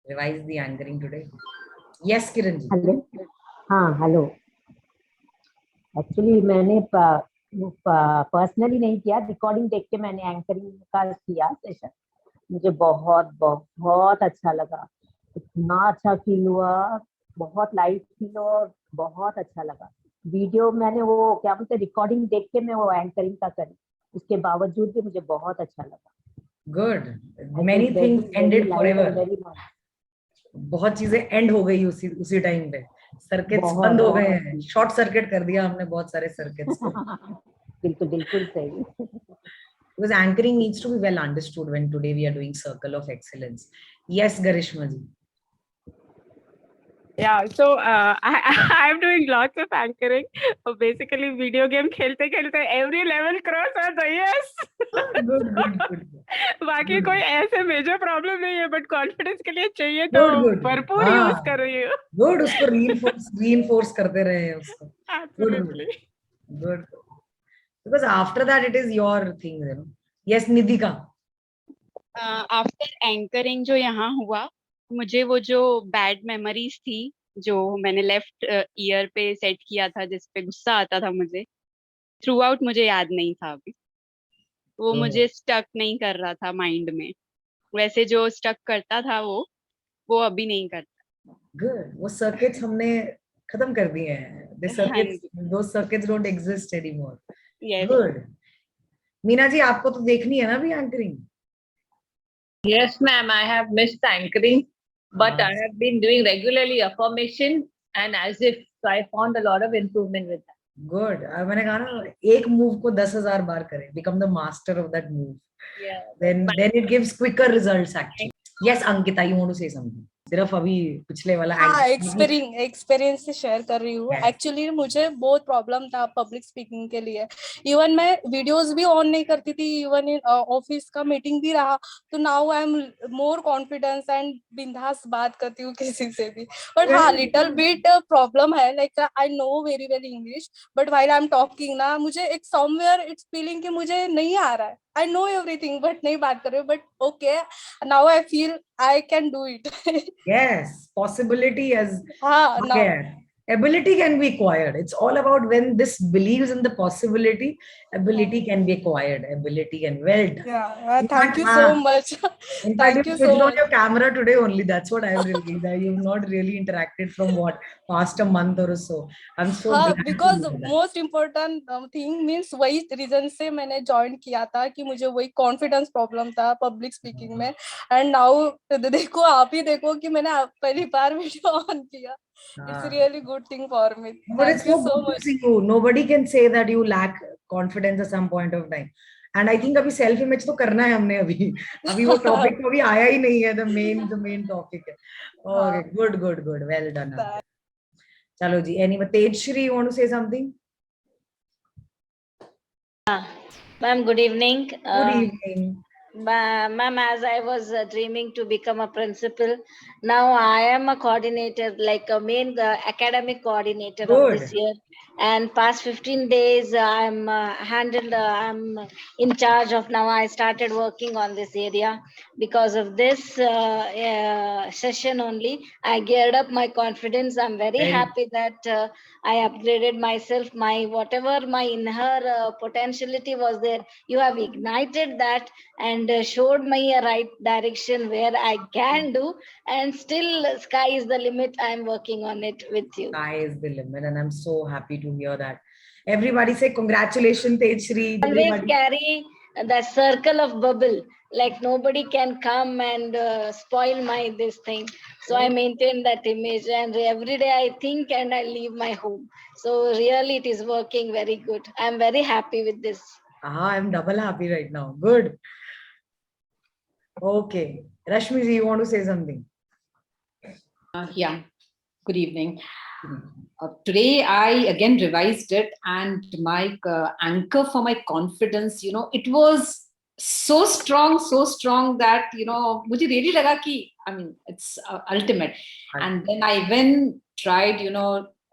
revise the anchoring today. Yes, Kiran ji. Hello. हाँ, hello. Actually मैंने personally नहीं किया, रिकॉर्डिंग देख के मैंने एंकरिंग का किया सेशन. मुझे बहुत बहुत अच्छा लगा. इतना अच्छा फील हुआ, बहुत लाइट फील हुआ और बहुत अच्छा लगा. वीडियो मैंने वो क्या बोलते रिकॉर्डिंग देख के मैं वो एंकरिंग का करी, उसके बावजूद भी मुझे बहुत अच्छा लगा. Good. I Many feel things very very ended light forever. And very nice. बहुत चीजें एंड हो गई उसी उसी टाइम पे. सर्किट्स बहुत बंद हो गए हैं. बहुत शॉर्ट सर्किट कर दिया हमने बहुत सारे सर्किट्स को. बिल्कुल बिल्कुल सही. Because anchoring needs to be well understood when today we are doing Circle of Excellence. Yes, Garishma ji. Yeah, so I'm doing lots of anchoring. Basically, video game खेलते खेलते every level cross है तो yes. Good. बाकी Good. कोई ऐसे major problem नहीं है, but confidence के लिए चाहिए तो Good. भरपूर हाँ. यूज कर रही हूँ. Good. उसको reinforce करते रहे हैं उसको. Absolutely. Good. Because after that it is your thing, you know. Yes, Nidhika. After anchoring जो यहाँ हुआ, मुझे वो जो बैड मेमोरीज थी जो मैंने लेफ्ट ईयर पे सेट किया था, जिस पे गुस्सा आता था मुझे, थ्रू आउट मुझे याद नहीं था अभी. वो मुझे स्टक नहीं कर रहा था माइंड में. वैसे जो स्टक करता था वो अभी नहीं करता. Good. वो सर्किट्स हमने खत्म कर दिए हैं. Those circuits don't exist anymore. Yes. Good. Meena ji, आपको तो देखनी है ना अभी anchoring. Yes, ma'am. I have missed anchoring, but I have been doing regularly affirmation, and as if so I found a lot of improvement with that. Good. मैंने कहा ना, एक मूव को 10,000 बार करें. Become the master of that move. Yeah. Then it gives quicker results actually. Yes, Ankita, you want to say something? सिर्फ अभी पिछले वाला. हाँ, एक्सपीरियंस से शेयर कर रही हूँ. एक्चुअली मुझे बहुत प्रॉब्लम था पब्लिक स्पीकिंग के लिए. इवन मैं वीडियोस भी ऑन नहीं करती थी. इवन ऑफिस का मीटिंग भी रहा तो now I am more confidence and बिंदास बात करती हूँ किसी से भी. बट हाँ, लिटिल बिट प्रॉब्लम है. Like I know very well English, but while I am talking ना, मुझे एक समवेयर इट्स फीलिंग कि मुझे नहीं आ रहा है. I know everything, but नहीं बात कर रही हूँ. But okay, now I feel I can do it. Yes, possibility as हाँ, now. Ability can be acquired. It's all about when this believes in the possibility, ability can be acquired. Ability can well done. Yeah, thank you so much. In fact, Thank you you so switched on much. your camera today only. That's what I've realized. That you've not really interacted from past a month or so. I'm so हाँ, glad because to hear that. most important thing means वही reason से मैंने join किया था कि मुझे वही confidence problem था पब्लिक स्पीकिंग में. एंड नाउ देखो, आप ही देखो कि मैंने पहली बार वीडियो ऑन किया. It's really good thing for me. But Thank it's you so so good to much. see you. Nobody can say that you lack confidence at some point of time. And I think अभी self image तो करना है हमने. अभी वो topic तो अभी आया ही नहीं है. The main topic है. Okay, good. Well done. चलो जी. Anyway, Tejshri, you want to say something? Ma'am, good evening. Good evening. Ma'am, as I was dreaming to become a principal, now I am a coordinator, like a main academic coordinator of this year. And past 15 days, I'm I'm in charge of. Now I started working on this area. Because of this session only, I geared up my confidence. I'm very happy that I upgraded myself. My whatever my inner potentiality was there, you have ignited that and showed me a right direction where I can do. And still, sky is the limit. I'm working on it with you. Sky is the limit, and I'm so happy to hear that. Everybody say congratulations, Tejshri. Always carry that circle of bubble. Like nobody can come and spoil my this thing. So I maintain that image, and every day I think and I leave my home. So really, it is working very good. I'm very happy with this. I'm double happy right now. Good. Okay, Rashmi ji, you want to say something? Yeah. Good evening. Today I again revised it, and my anchor for my confidence, it was so strong that मुझे really लगा कि it's ultimate. And then I even tried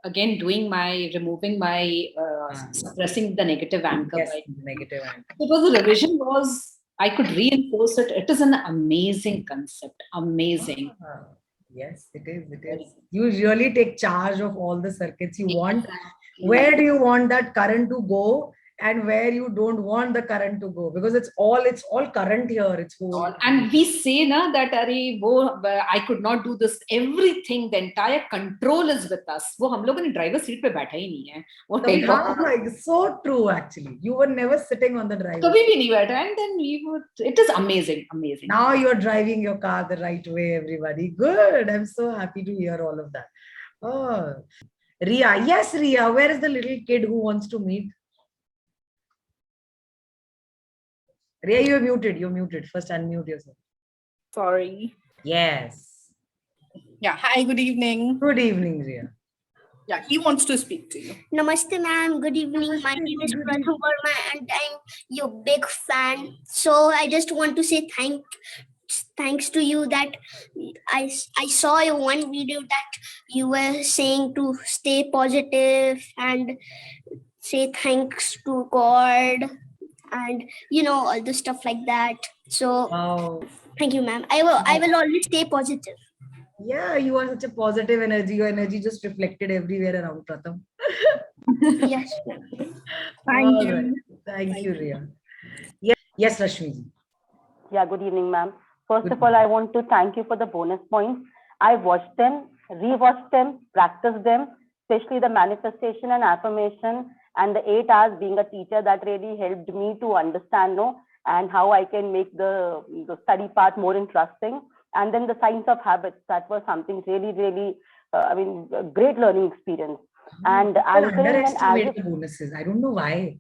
again removing my suppressing the negative anchor. Yes, negative anchor. Because the revision was, I could reinforce it. It is an amazing concept. Amazing. Yes, it is. It is. You really take charge of all the circuits you want. Where do you want that current to go, and where you don't want the current to go? Because it's all current here. It's whole. And we say na that I could not do this. Everything, the entire control is with us. वो हम लोगों ने driver seat पे बैठा ही नहीं है. वो कभी take off. हाँ, like, so true actually. You were never sitting on the driver. कभी भी नहीं बैठा. And then we would. It is amazing, amazing. Now you're driving your car the right way, everybody. Good. I'm so happy to hear all of that. Oh, Ria. Yes, Ria. Where is the little kid who wants to meet? Ria, you're muted. You're muted. First, unmute yourself. Sorry. Yes. Yeah. Hi, good evening. Good evening, Ria. Yeah, he wants to speak to you. Namaste, ma'am. Good evening. My name is Pratham Verma and I'm your big fan. So I just want to say thanks to you that I saw your one video that you were saying to stay positive and say thanks to God and all the stuff like that. So thank you, ma'am. I will always stay positive. Yeah, you are such a positive energy. Your energy just reflected everywhere around, Pratham. Yes, ma'am. Thank you. Right. Thank you, Ria. Yes, Rashmi. Yeah, good evening, ma'am. First of all, I want to thank you for the bonus points. I watched them, rewatched them, practiced them, especially the manifestation and affirmation and the 8 hours being a teacher. That really helped me to understand and how I can make the study part more interesting. And then the science of habits, that was something really, really, a great learning experience. And anchoring and the bonuses. I don't know why.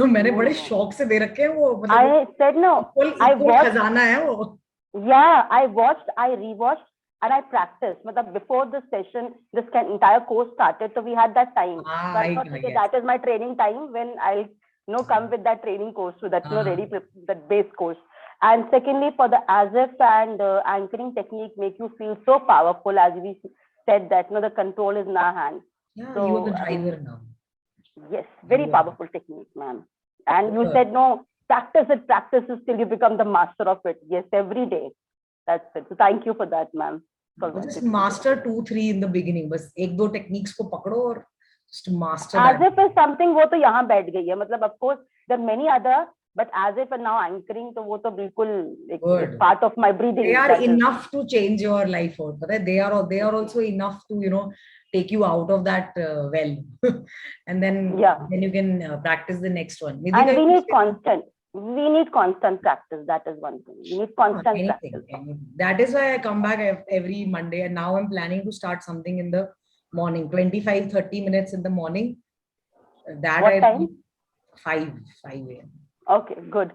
मैंने बड़े शौक से दे रखे हैं वो. I said no. I watched. खजाना है वो. Yeah, I watched, I rewatched, and I practiced. Before the session, this entire course started, so we had that time. So I thought, okay, that is my training time when I'll come with that training course, so that's ready, that base course. And secondly, for the as if and anchoring technique make you feel so powerful, as we said that the control is in our hands. Yeah, so, you're the driver now. Yes, very powerful technique, ma'am. And you said practice it till you become the master of it. Yes, every day. That's it. So thank you for that, ma'am. Just master 2-3 in the beginning. बस 1-2 techniques को पकड़ो और just master. As if is something वो तो यहाँ बैठ गई है. मतलब of course there are many other, but as if and now anchoring तो वो तो बिल्कुल it's part of my breathing. They are enough to change your life out. But they are also enough to take you out of that well, and then you can practice the next one. Maybe and we need constant. We need constant practice. That is one thing. We need constant practice. That is why I come back every Monday, and now I'm planning to start something in the morning, 25-30 minutes in the morning. That what time? 5 a.m. Okay, good.